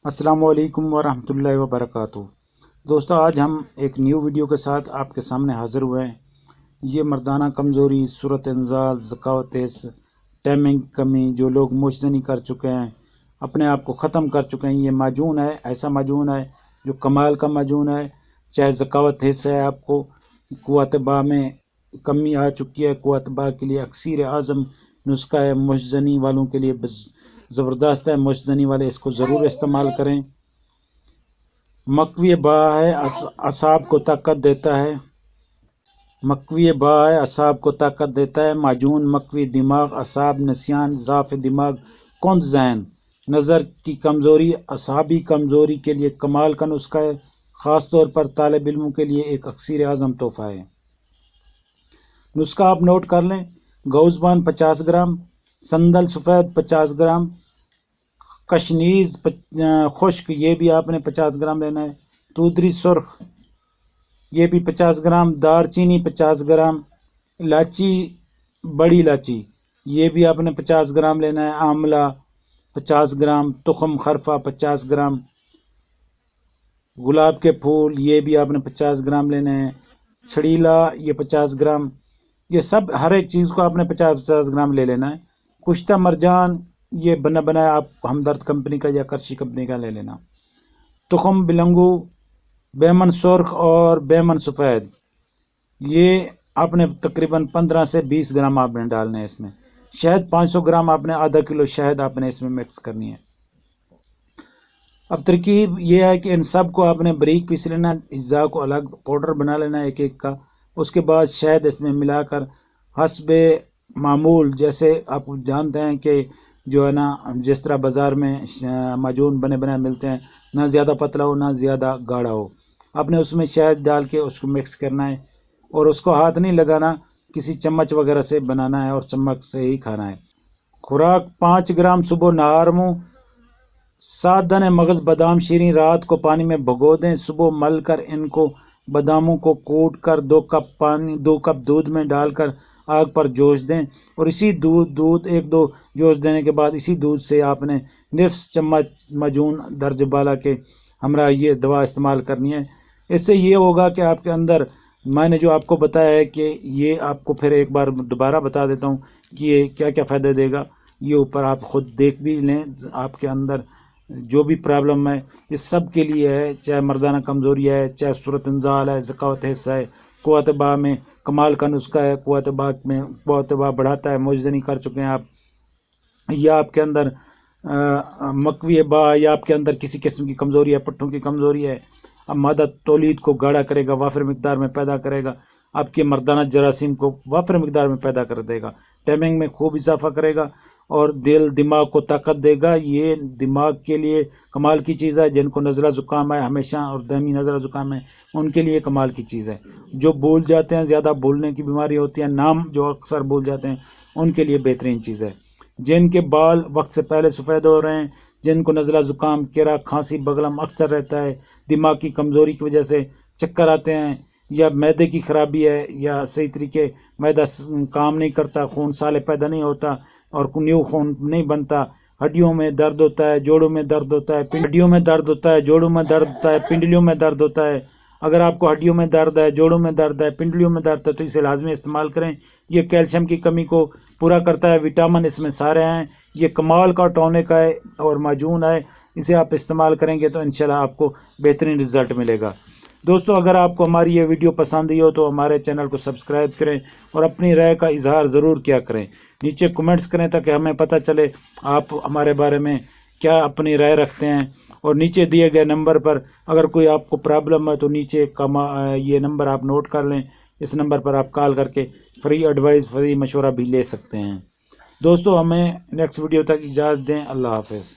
السلام علیکم ورحمۃ اللہ وبرکاتہ۔ دوستو، آج ہم ایک نیو ویڈیو کے ساتھ آپ کے سامنے حاضر ہوئے ہیں۔ یہ مردانہ کمزوری، صورت انزال، ذکاوت حس، ٹائمنگ کمی، جو لوگ مشزنی کر چکے ہیں، اپنے آپ کو ختم کر چکے ہیں، یہ معجون ہے، ایسا معجون ہے جو کمال کا معجون ہے۔ چاہے ذکاوت حس ہے، آپ کو قوت با میں کمی آ چکی ہے، قوت با کے لیے اکسیر اعظم نسخہ ہے، مشزنی والوں کے لیے زبردست ہے، مشزنی والے اس کو ضرور استعمال کریں۔ مکوی با ہے، اعصاب کو طاقت دیتا ہے۔ مکوی با ہے، اعصاب کو طاقت دیتا ہے۔ معجون مکوی دماغ، اعصاب، نسیان، ضعف دماغ، کند ذہن، نظر کی کمزوری، اعصابی کمزوری کے لیے کمال کا نسخہ ہے۔ خاص طور پر طالب علموں کے لیے ایک اکسیر اعظم تحفہ ہے۔ نسخہ آپ نوٹ کر لیں: گوزبان 50 گرام، سندل سفید 50 گرام، کشنیز خشک یہ بھی آپ نے 50 گرام لینا ہے، تودری سرخ یہ بھی 50 گرام، دار چینی 50 گرام، الائچی بڑی الائچی یہ بھی آپ نے 50 گرام لینا ہے، آملہ 50 گرام، تخم خرفہ 50 گرام، گلاب کے پھول یہ بھی آپ نے 50 گرام لینے ہیں، چھڑیلا یہ 50 گرام، یہ سب ہر ایک چیز کو آپ نے 50 گرام لے لینا ہے۔ کشتہ مرجان یہ بنا بنایا آپ ہمدرد کمپنی کا یا کرشی کمپنی کا لے لینا۔ تخم بلنگو، بیمن سرخ اور بیمن سفید یہ آپ نے تقریباً 15 سے 20 گرام آپ نے ڈالنے ہیں اس میں۔ شہد 500 گرام آپ نے آدھا کلو شہد آپ نے اس میں مکس کرنی ہے۔ اب ترکیب یہ ہے کہ ان سب کو آپ نے باریک پیس لینا، اجزاء کو الگ پاؤڈر بنا لینا ایک ایک کا۔ اس کے بعد شہد اس میں ملا کر حسب معمول، جیسے آپ جانتے ہیں کہ جو ہے نا جس طرح بازار میں معجون بنے بنائے ملتے ہیں، نہ زیادہ پتلا ہو نہ زیادہ گاڑھا ہو، آپ نے اس میں شہد ڈال کے اس کو مکس کرنا ہے، اور اس کو ہاتھ نہیں لگانا، کسی چمچ وغیرہ سے بنانا ہے اور چمچ سے ہی کھانا ہے۔ خوراک: 5 گرام صبح نہار منہ، 7 دانے مغز بادام شیریں رات کو پانی میں بھگو دیں، صبح مل کر ان کو باداموں کو کوٹ کر 2 کپ دودھ میں ڈال کر آگ پر جوش دیں، اور اسی دودھ 1-2 جوش دینے کے بعد اسی دودھ سے آپ نے نصف چمچ معجون درج بالا کے ہمراہ یہ دوا استعمال کرنی ہے۔ اس سے یہ ہوگا کہ آپ کے اندر، میں نے جو آپ کو بتایا ہے کہ یہ آپ کو پھر ایک بار دوبارہ بتا دیتا ہوں کہ یہ کیا کیا فائدہ دے گا، یہ اوپر آپ خود دیکھ بھی لیں۔ آپ کے اندر جو بھی پرابلم ہے یہ سب کے لیے ہے، چاہے مردانہ کمزوری ہے، چاہے صورت انزال ہے، ذکاوت حس ہے، قوت با میں کمال کا نسخہ ہے، قوت با بڑھاتا ہے، مشزنی کر چکے ہیں آپ، یا آپ کے اندر مکوی با، یا آپ کے اندر کسی قسم کی کمزوری ہے، پٹھوں کی کمزوری ہے، اب مادہ تولید کو گاڑھا کرے گا، وافر مقدار میں پیدا کرے گا، آپ کے مردانہ جراثیم کو وافر مقدار میں پیدا کر دے گا، ٹائمنگ میں خوب اضافہ کرے گا، اور دل دماغ کو طاقت دے گا۔ یہ دماغ کے لیے کمال کی چیز ہے۔ جن کو نزلہ زکام ہے ہمیشہ، اور دائمی نزلہ زکام ہے، ان کے لیے کمال کی چیز ہے۔ جو بھول جاتے ہیں، زیادہ بھولنے کی بیماری ہوتی ہے، نام جو اکثر بھول جاتے ہیں، ان کے لیے بہترین چیز ہے۔ جن کے بال وقت سے پہلے سفید ہو رہے ہیں، جن کو نزلہ زکام، کیرا، کھانسی، بغلم اکثر رہتا ہے، دماغ کی کمزوری کی وجہ سے چکر آتے ہیں، یا معدے کی خرابی ہے، یا صحیح طریقے معدہ کام نہیں کرتا، خون سالے پیدا نہیں ہوتا اور نیو خون نہیں بنتا، ہڈیوں میں درد ہوتا ہے، جوڑوں میں درد ہوتا ہے، ہڈیوں میں درد ہوتا ہے، جوڑوں میں درد ہوتا ہے، پنڈلیوں میں درد ہوتا ہے۔ اگر آپ کو ہڈیوں میں درد ہے، جوڑوں میں درد ہے، پنڈلیوں میں درد ہے، تو اسے لازمی استعمال کریں۔ یہ کیلشیم کی کمی کو پورا کرتا ہے، وٹامن اس میں سارے ہیں، یہ کمال کا ٹونک ہے اور معجون ہے۔ اسے آپ استعمال کریں گے تو انشاءاللہ آپ کو بہترین رزلٹ ملے گا۔ دوستو، اگر آپ کو ہماری یہ ویڈیو پسند آئی ہو تو ہمارے چینل کو سبسکرائب کریں اور اپنی رائے کا اظہار ضرور کیا کریں، نیچے کمنٹس کریں تاکہ ہمیں پتہ چلے آپ ہمارے بارے میں کیا اپنی رائے رکھتے ہیں۔ اور نیچے دیے گئے نمبر پر اگر کوئی آپ کو پرابلم ہے تو نیچے یہ نمبر آپ نوٹ کر لیں، اس نمبر پر آپ کال کر کے فری ایڈوائز، فری مشورہ بھی لے سکتے ہیں۔ دوستو، ہمیں نیکسٹ ویڈیو تک اجازت دیں۔ اللہ حافظ۔